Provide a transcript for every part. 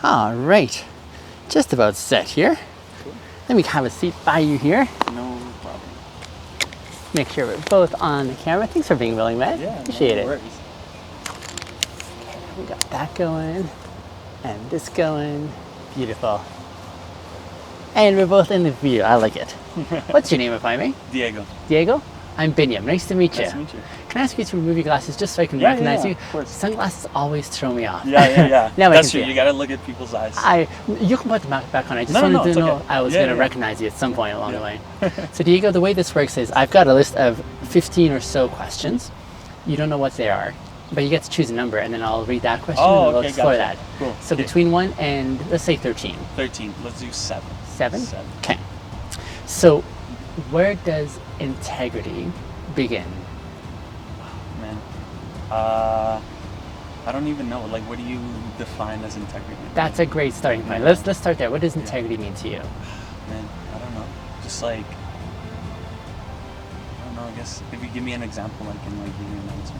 All right, just about set here. Cool. Let me have a seat by you here. No problem. Make sure we're both on the camera. Thanks for being willing, man. Yeah, Appreciate no it. worries. We got that going and this going. Beautiful. And we're both in the view. I like it. What's your name, if I may? Diego. Diego? I'm Binyam. Nice to meet you. Nice to meet you. Can I ask you to remove your glasses just so I can Yeah, recognize you? of course. Sunglasses always throw me off. Yeah. Now I That's can true. see You it. gotta look at people's eyes. You can put them back on. I just No, wanted to it's know okay. I was going to Yeah. recognize you at some point along the way. So Diego, the way this works is I've got a list of 15 or so questions. You don't know what they are, but you get to choose a number, and then I'll read that question and we'll explore gotcha. that. Cool. So Okay. between 1 and, let's say 13. 13. Let's do 7. 7? Okay. So where does integrity begin? Man. I don't even know. Like, what do you define as integrity? That's a great starting point. Let's start there. What does integrity mean to you? Man, I don't know. Just like, I don't know. I guess if you give me an example, I can like give you an answer.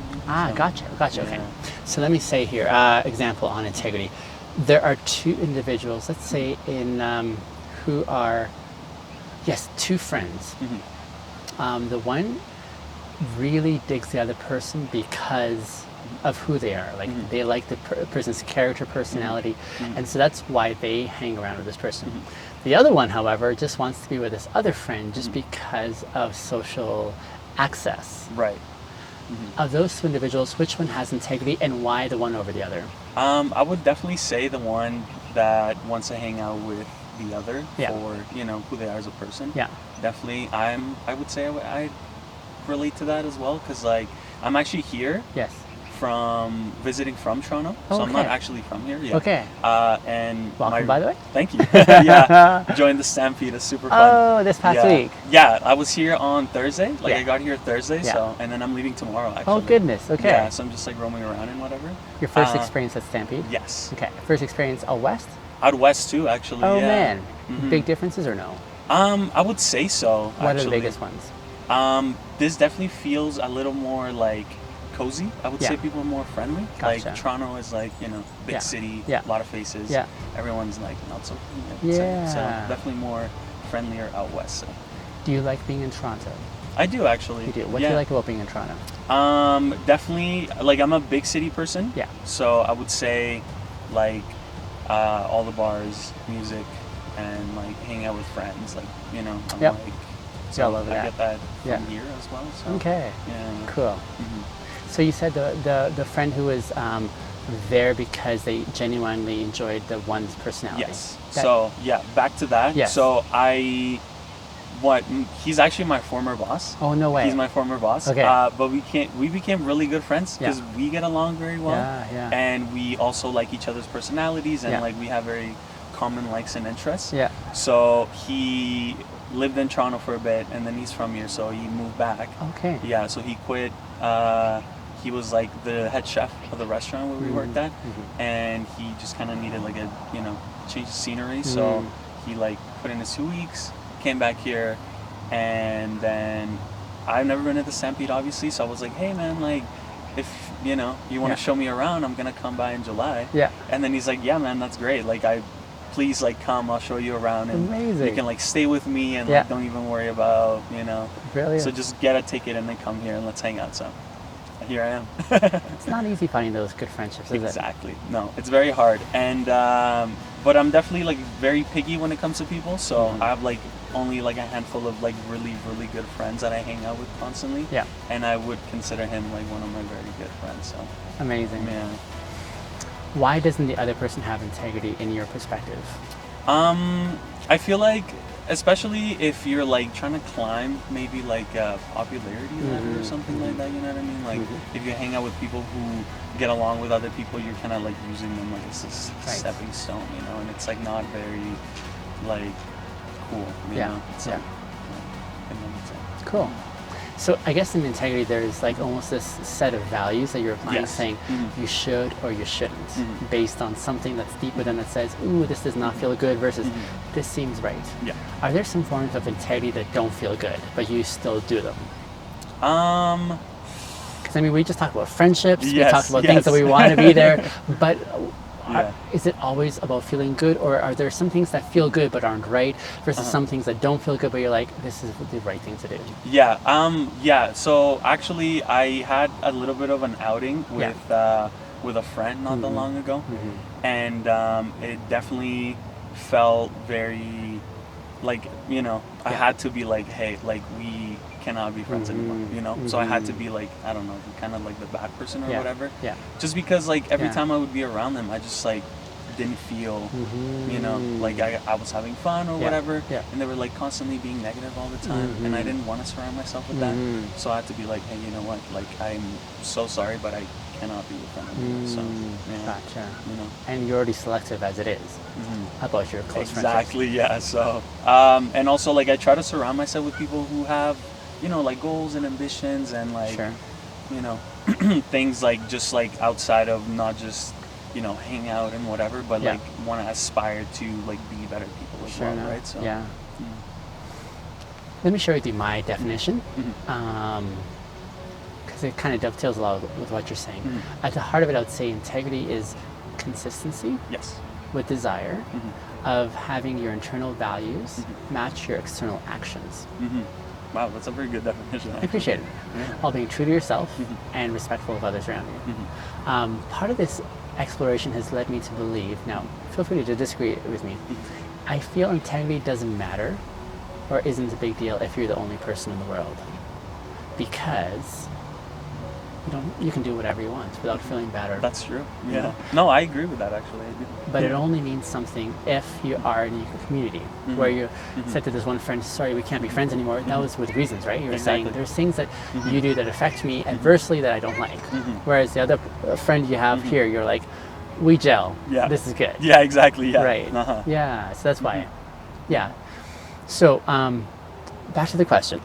Gotcha. Okay. So let me say here, example on integrity. There are two individuals, let's say who are, two friends. Mm-hmm. The one really digs the other person because of who they are. Like they like the person's character, personality, and so that's why they hang around with this person. The other one, however, just wants to be with this other friend just because of social access. Right. Of those two individuals, which one has integrity and why the one over the other? I would definitely say the one that wants to hang out with the other for who they are as a person. Yeah. Definitely. I would say I relate to that as well because like I'm actually here. Yes. Visiting from Toronto, so I'm not actually from here yet. Okay. And welcome, by the way. Thank you. Yeah, joined the Stampede. It's super fun. Oh, this past week. Yeah, I was here on Thursday. Like I got here Thursday, Yeah. so and then I'm leaving tomorrow. Actually. Oh goodness. Okay. Yeah, so I'm just like roaming around and whatever. Your first experience at Stampede? Yes. Okay. First experience out west? Out west too, actually. Oh yeah. man. Big differences or no? I would say so. What are the biggest ones? This definitely feels a little more like cozy. I would say people are more friendly. Gotcha. Like Toronto is like, big city, a lot of faces. Yeah. Everyone's like not so Yeah. So definitely more friendlier out west. So. Do you like being in Toronto? I do actually. You do. What do you like about being in Toronto? Definitely like I'm a big city person. Yeah. So I would say like all the bars, music, and like hanging out with friends. Like I'm like So I get that from here as well. So. Okay. Yeah. Cool. So you said the friend who was there because they genuinely enjoyed the one's personality. Yes. Back to that. Yes. So he's actually my former boss. Oh no way. He's my former boss. Okay. But we became really good friends because we get along very well. Yeah. And we also like each other's personalities and like we have very common likes and interests. Yeah. So he lived in Toronto for a bit and then he's from here, so he moved back. Okay. Yeah. So he quit. He was like the head chef of the restaurant where we worked at, and he just kind of needed like a change of scenery. So he like put in his 2 weeks, came back here, and then I've never been to the Stampede obviously. So I was like, hey man, like if you want to show me around, I'm gonna come by in July. Yeah. And then he's like, yeah man, that's great. Like please like come, I'll show you around and Amazing. you can like stay with me and like don't even worry about Brilliant. So just get a ticket and then come here and let's hang out. So here I am. It's not easy finding those good friendships, is it? Exactly. No, it's very hard. And but I'm definitely like very picky when it comes to people. So I have like only like a handful of like really, really good friends that I hang out with constantly. Yeah. And I would consider him like one of my very good friends. So amazing. yeah. Why doesn't the other person have integrity in your perspective? I feel like especially if you're like trying to climb maybe like a popularity ladder or something like that, you know what I mean? Like if you hang out with people who get along with other people, you're kind of like using them like as a stepping stone, and it's like not very like cool, you know? So, and then it's like, Cool. So I guess in integrity, there's like almost this set of values that you're applying, Yes. saying you should or you shouldn't, based on something that's deeper than that says, ooh, this does not feel good versus this seems right. Yeah. Are there some forms of integrity that don't feel good, but you still do them? Because I mean, we just talked about friendships, we Yes, talked about things that we yes. want to be there, but Yeah. is it always about feeling good, or are there some things that feel good but aren't right versus some things that don't feel good but you're like, this is the right thing to do? Yeah. So actually, I had a little bit of an outing with a friend not that long ago, and it definitely felt very like, I had to be like, hey, like we cannot be friends anymore, So I had to be like, I don't know, kind of like the bad person or whatever. Yeah. Just because like every Yeah. time I would be around them, I just like didn't feel, like I was having fun or whatever. Yeah. And they were like constantly being negative all the time, and I didn't want to surround myself with that. So I had to be like, hey, you know what? Like I'm so sorry, but I cannot be your friend anymore. So Gotcha. And you're already selective as it is. How about your close friendships? exactly, yeah. So and also like I try to surround myself with people who have, like goals and ambitions and like Sure. things like just like outside of not just hang out and whatever, but like want to aspire to like be better people as Sure well, enough. right? So Yeah. Let me share with you my definition, because it kind of dovetails a lot with what you're saying. At the heart of it, I would say integrity is consistency yes. with desire of having your internal values match your external actions. Wow, that's a very good definition. I appreciate it. While being true to yourself and respectful of others around you. Part of this exploration has led me to believe, now feel free to disagree with me, I feel integrity doesn't matter or isn't a big deal if you're the only person in the world. Because you can do whatever you want without feeling bad or That's true. You Yeah. know? No, I agree with that actually. I do. but it only means something if you are in a community where you said to this one friend, sorry, we can't be friends anymore. That was with reasons, right? You were saying Exactly. there's things that you do that affect me adversely that I don't like. Whereas the other friend you have here, you're like, we gel. Yeah. This is good. Yeah, exactly. Yeah. Right. Uh-huh. Yeah. So that's why. Yeah. So back to the question.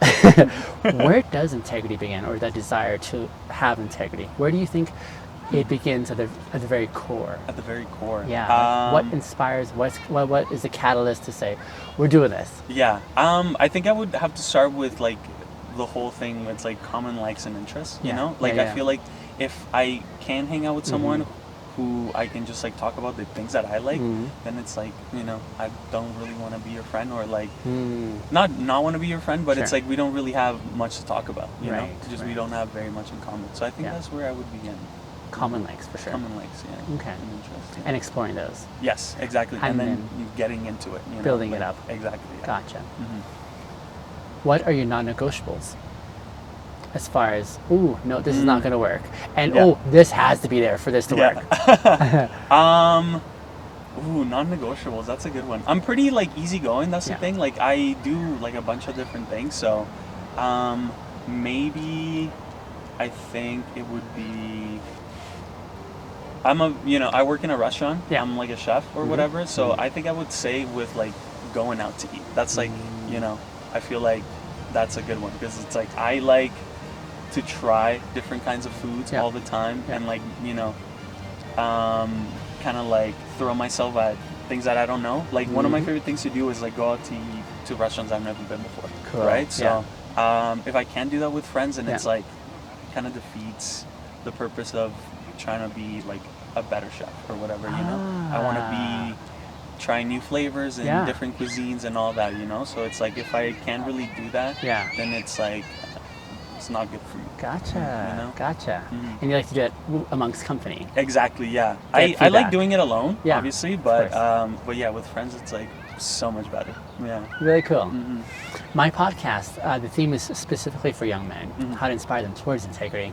Where does integrity begin, or that desire to have integrity? Where do you think it begins at the very core? At the very core. Yeah. Like, what inspires? What is the catalyst to say, we're doing this? Yeah. I think I would have to start with like the whole thing with like common likes and interests. You Yeah. know, like Yeah, I yeah. feel like if I can hang out with someone who I can just like talk about the things that I like, then it's like, I don't really want to be your friend, or like not want to be your friend, but it's Sure. like we don't really have much to talk about, you know, Right, just right. we don't have very much in common. So I think Yeah. that's where I would begin. Common likes, for sure. Common likes, yeah. Okay. And interests, yeah. And exploring those. Yes, exactly. And And, then then getting into it, building it like, up. Exactly. Yeah. Gotcha. What are your non-negotiables? As far as, ooh, no, this is not going to work. And, Yeah. oh, this has to be there for this to work. Ooh, non-negotiables. That's a good one. I'm pretty like easygoing. That's Yeah. the thing. Like I do like a bunch of different things. So, maybe I think it would be. I work in a restaurant. Yeah. I'm like a chef or whatever. So I think I would say with like going out to eat. That's like, I feel like that's a good one because it's like I like to try different kinds of foods Yeah. all the time Yeah. and like, kind of like throw myself at things that I don't know. Like one of my favorite things to do is like go out to eat to restaurants I've never been before. Cool. Right? So if I can do that with friends, and it's Yeah. like kind of defeats the purpose of trying to be like a better chef or whatever, I want to be trying new flavors and Yeah. different cuisines and all that, So it's like if I can't really do that, Yeah. then it's like it's not good for me. Gotcha. Gotcha. Mhm. And you like to do it amongst company. Exactly, yeah. Get I like feedback. doing it alone, Yeah, obviously, of but course. yeah, with friends it's like so much better. Yeah. Really cool. Mm-hmm. My podcast, the theme is specifically for young men, how to inspire them towards integrity.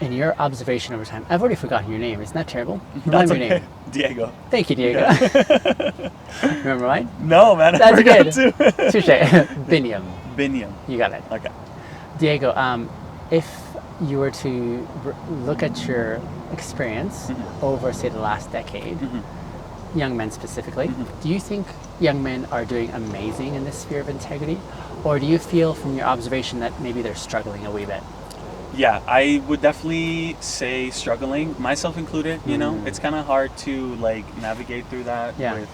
In your observation over time, I've already forgotten your name. Isn't that terrible? Remind That's me your okay. name. Diego. Thank you, Diego. Remember mine? No, man. I That's forgot good. to. Touche. Biniam. Biniam. You got it. Okay. Diego, if you were to look at your experience over, say, the last decade, young men specifically, Mm-hmm. do you think young men are doing amazing in this sphere of integrity? Or do you feel from your observation that maybe they're struggling a wee bit? Yeah, I would definitely say struggling, myself included. You know, it's kind of hard to like navigate through that Yeah. with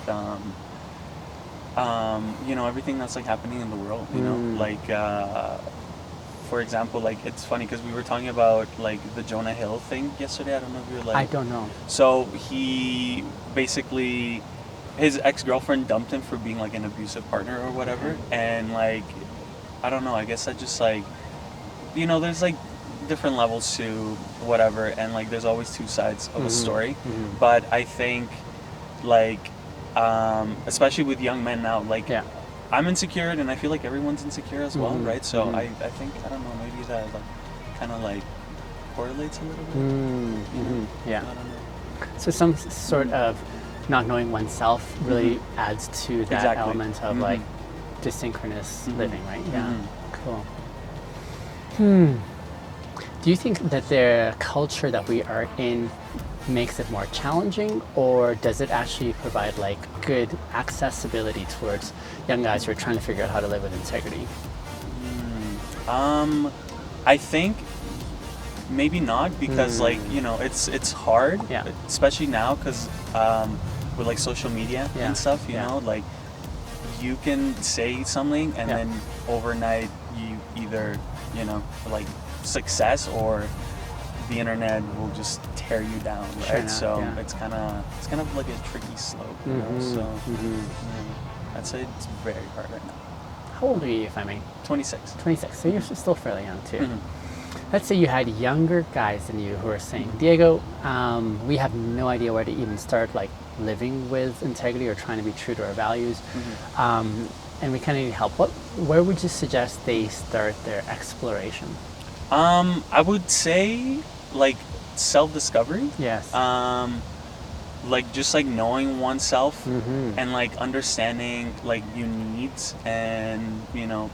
you know, everything that's like happening in the world. You know, like for example, like it's funny because we were talking about like the Jonah Hill thing yesterday. I don't know if you're like. I don't know. So he basically, his ex-girlfriend dumped him for being like an abusive partner or whatever, and like, I don't know. I guess I just like, you know, there's like different levels to whatever, and like there's always two sides of a story. But I think like especially with young men now, like Yeah. I'm insecure and I feel like everyone's insecure as well, right? So I think, I don't know, maybe that like kind of like correlates a little bit. Yeah. I don't know. So some sort of not knowing oneself really adds to that Exactly. element of like desynchronous living, right? Yeah. Cool. Do you think that the culture that we are in makes it more challenging, or does it actually provide like good accessibility towards young guys who are trying to figure out how to live with integrity? I think maybe not, because like, you know, it's hard, Yeah. especially now because with like social media Yeah. and stuff, you Yeah. know, like you can say something and Yeah. then overnight you either, you know, like success or the internet will just tear you down, right? Sure enough, So yeah. it's kind of like a tricky slope, you know? So yeah, I'd say it's very hard right now. How old are you, if I may? 26. 26. So you're still fairly young too. Mhm. Let's say you had younger guys than you who are saying, Diego, we have no idea where to even start like living with integrity or trying to be true to our values, and we kind of need help. Where would you suggest they start their exploration? I would say like self-discovery. Yes. Like just like knowing oneself and like understanding like your needs, and you know,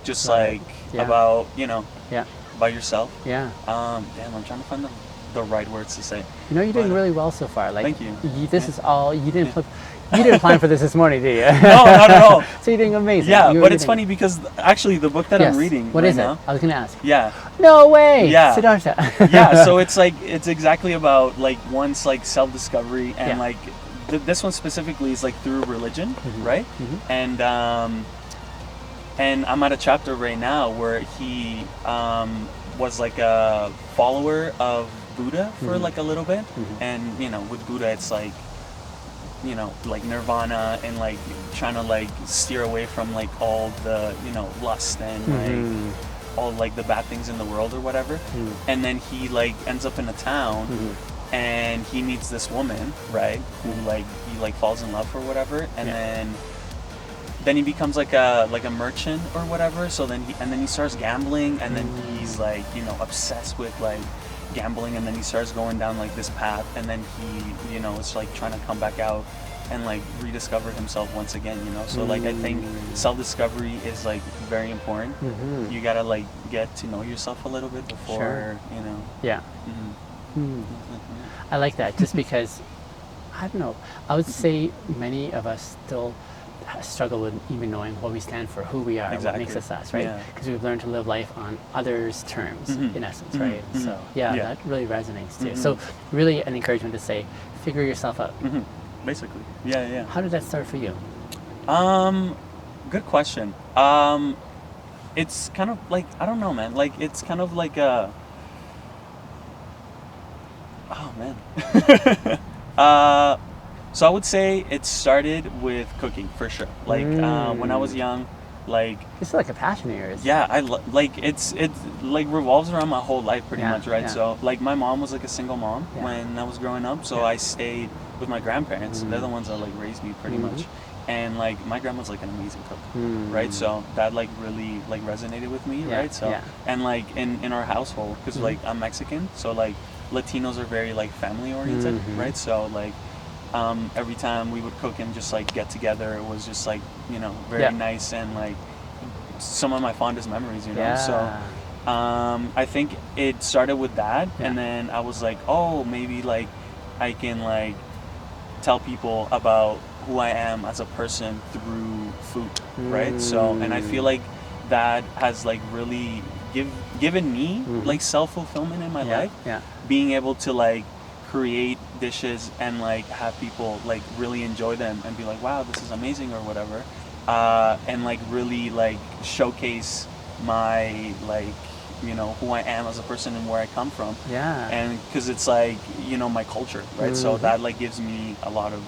just Right. like Yeah. about, you know, Yeah. about yourself. Yeah. Damn, I'm trying to find the right words to say. You know, you're doing But- really well so far. Like, Thank you. This Yeah. is all you didn't. You didn't plan for this morning, did you? No, not at all. So you're doing amazing. Yeah, You're but it's doing- funny because actually the book that Yes. I'm reading What right is it? now. I was gonna ask. Yeah. No way. Yeah. Siddhartha. Yeah, so it's like it's exactly about like one's like self-discovery, and Yeah. like this one specifically is like through religion, right? And I'm at a chapter right now where he was like a follower of Buddha for like a little bit, and you know, with Buddha it's like, you know, like nirvana, and like trying to like steer away from like all the, you know, lust and like all like the bad things in the world or whatever. And then he like ends up in a town and he meets this woman, right, who like he like falls in love or whatever, and then he becomes like a merchant or whatever. So then he starts gambling, and then he's like, you know, obsessed with like gambling, and then he starts going down like this path, and then he, you know, is like trying to come back out and like rediscover himself once again, you know. So like I think self-discovery is like very important. You gotta like get to know yourself a little bit before, Sure. you know. Yeah. I like that, just because I don't know. I would say many of us still struggle with even knowing what we stand for, who we are, what Exactly. makes us us, right? Yeah. Because we've learned to live life on others' terms, in essence, right? So yeah, Yeah. that really resonates too. So really an encouragement to say, figure yourself out. Basically. Yeah. How did that start for you? Good question. It's kind of like, I don't know, man. Like it's kind of like a. Oh man. So I would say it started with cooking for sure. Like when I was young, like It's like a passion of yours. yeah, like it like revolves around my whole life pretty Yeah, much, right? yeah. So like my mom was like a single mom Yeah. when I was growing up, so Yeah. I stayed with my grandparents. They're the ones that like raised me pretty much. And like my grandma's like an amazing cook, right? So that like really like resonated with me, Yeah, right? So yeah. and like in our household, because like I'm Mexican, so like Latinos are very like family oriented, right? So like every time we would cook and just like get together, it was just like, you know, very Yeah. nice, and like some of my fondest memories, you know. Yeah. So I think it started with that, Yeah. and then I was like, oh, maybe like I can like tell people about who I am as a person through food, right? So, and I feel like that has like really given me like self-fulfillment in my life. Yeah. Being able to like create dishes and like have people like really enjoy them and be like, wow, this is amazing or whatever, and like really like showcase my like, you know, who I am as a person and where I come from. Yeah. And because it's like, you know, my culture, right? So that like gives me a lot of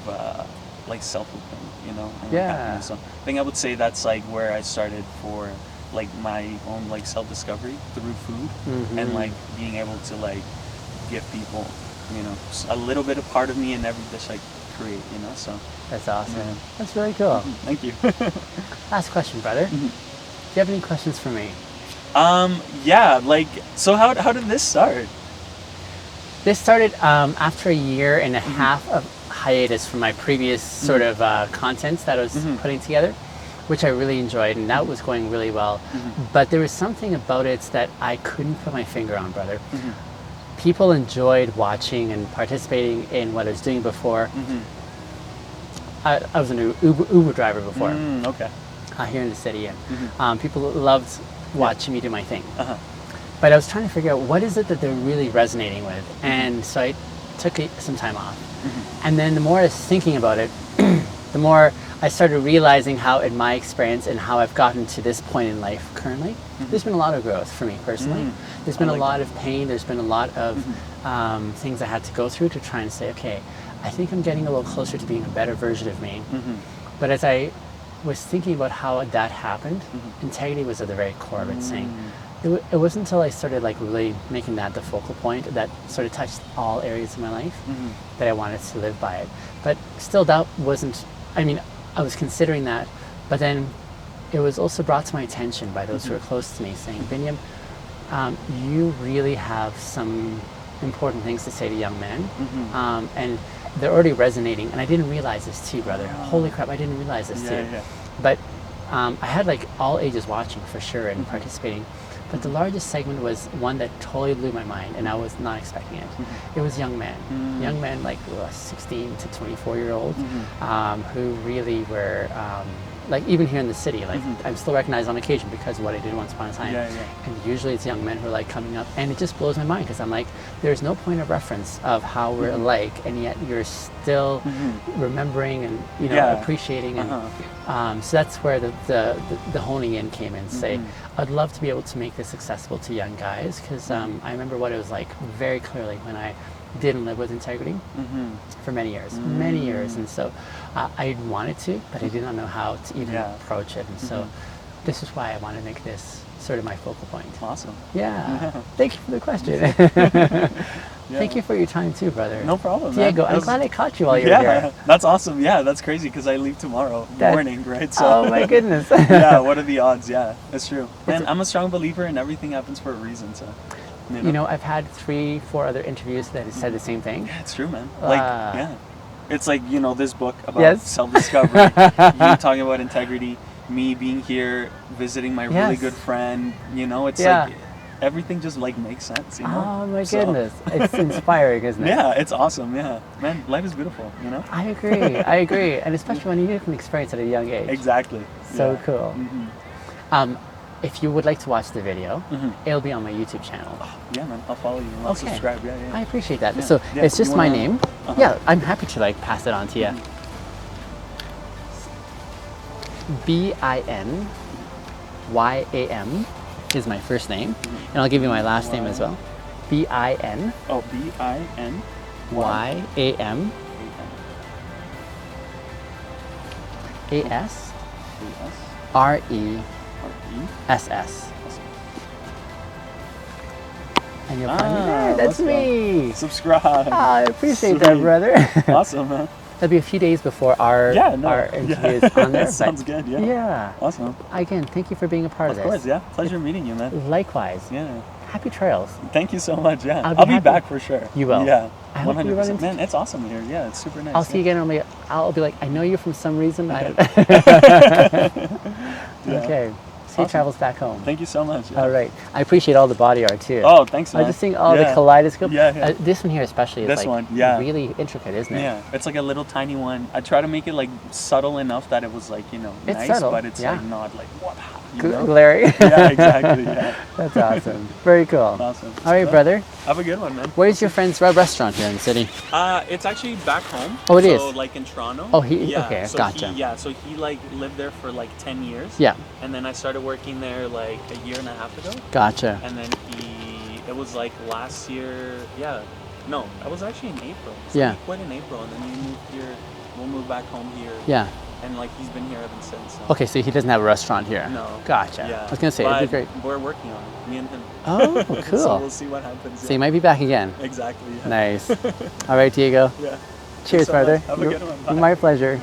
like self-fulfillment, you know, and like, happiness. So I think I would say that's like where I started for like my own like self-discovery through food, and like being able to like give people, you know, a little bit of part of me in every dish I create, you know. So That's awesome. That's really cool. thank you. Last question, brother. Do you have any questions for me? Yeah, like, so how did this start? This started after a year and a half of hiatus from my previous sort of content that I was putting together, which I really enjoyed, and that was going really well. But there was something about it that I couldn't put my finger on, brother. People enjoyed watching and participating in what I was doing before. I was an Uber driver before, Okay. here in the city, and people loved watching me do my thing. But I was trying to figure out what is it that they're really resonating with, and so I took some time off. And then the more I was thinking about it, the more I started realizing how, in my experience and how I've gotten to this point in life currently, there's been a lot of growth for me personally. There's been a lot of pain. There's been a lot of things I had to go through to try and say, okay, I think I'm getting a little closer to being a better version of me. But as I was thinking about how that happened, integrity was at the very core of it, saying, it wasn't until I started like really making that the focal point that sort of touched all areas of my life that I wanted to live by it. But still, that wasn't, I mean, I was considering that, but then it was also brought to my attention by those who were close to me, saying, Binyam, you really have some important things to say to young men, and they're already resonating. And I didn't realize this too, brother. Holy crap, I didn't realize this too. But I had like all ages watching for sure and participating. But the largest segment was one that totally blew my mind, and I was not expecting it. It was young men like 16 to 24-year-olds, who really were, like even here in the city, like I'm still recognized on occasion because of what I did once upon a time. And usually it's young men who are like coming up, and it just blows my mind because I'm like, there's no point of reference of how we're alike, and yet you're still remembering and, you know, appreciating. And so that's where the honing in came in. Say, I'd love to be able to make this accessible to young guys, because I remember what it was like very clearly when I didn't live with integrity for many years, and so I wanted to, but I did not know how to even approach it, and so this is why I want to make this sort of my focal point. Awesome. Yeah. Thank you for the question. Thank you for your time too, brother. No problem, Diego, man. I'm glad I caught you while you were here. That's awesome. Yeah, that's crazy because I leave tomorrow morning, right? So, oh my goodness. Yeah, what are the odds? Yeah, that's true. And I'm a strong believer in everything happens for a reason. So, you know, I've had 3-4 other interviews that have said the same thing. Yeah, it's true, man. Like, it's like, you know, this book about self-discovery, you talking about integrity, me being here, visiting my really good friend, you know, it's like everything just like makes sense, you know? Oh my goodness. It's inspiring, isn't it? Yeah, it's awesome, yeah. Man, life is beautiful, you know? I agree. And especially when you can experience at a young age. Exactly. So cool. If you would like to watch the video, it'll be on my YouTube channel. Oh, yeah, man, I'll follow you. I'll subscribe. Yeah. I appreciate that. So it's just my name. Yeah, I'm happy to like pass it on to you. Binyam is my first name, and I'll give you my last name as well. Binyam. Oh, Binyam. ASRESS. And you'll find me there. That's me. Subscribe. I appreciate that, brother. Awesome, man. It'll be a few days before our interview is on there. Sounds good, Yeah. Awesome. Again, thank you for being a part of this. Of course, yeah. Pleasure meeting you, man. Likewise. Yeah. Happy trails. Thank you so much, yeah. I'll be back for sure. You will? Yeah. I hope you run into... Man, it's awesome here. Yeah, it's super nice. I'll see you again. I'll be like, I know you from some reason. Okay. Safe Awesome. travels back home. Thank you so much. Yeah. All right. I appreciate all the body art too. Oh, thanks, man. I just think, oh, Yeah. the kaleidoscope. Yeah, yeah. This one here especially is This like one, yeah. really intricate, isn't it? Yeah, it's like a little tiny one. I try to make it like subtle enough that it was like, you know, It's nice, subtle, but it's yeah. like not like what, you know? Larry. Yeah, exactly. Yeah. That's awesome. Very cool. Awesome. All right, brother. Have a good one, man. Where's your friend's restaurant here in the city? It's actually back home. Oh, it so, is? So like in Toronto. Oh, yeah. okay, So gotcha. So he like lived there for like 10 years. Yeah. And then I started working there like a year and a half ago. Gotcha. And then it was like last year. Yeah. No, I was actually in April. So Yeah. he quit in April, and then we moved here. We'll move back home here. Yeah. And like he's been here ever since. So. Okay, so he doesn't have a restaurant here. No. Gotcha. Yeah. I was gonna say it'd be great. We're working on it, me and him. Oh, cool. So we'll see what happens. So you might be back again. Exactly. Yeah. Nice. All right, Diego. Yeah. Cheers, so brother. much. Have a good one. Bye. My pleasure.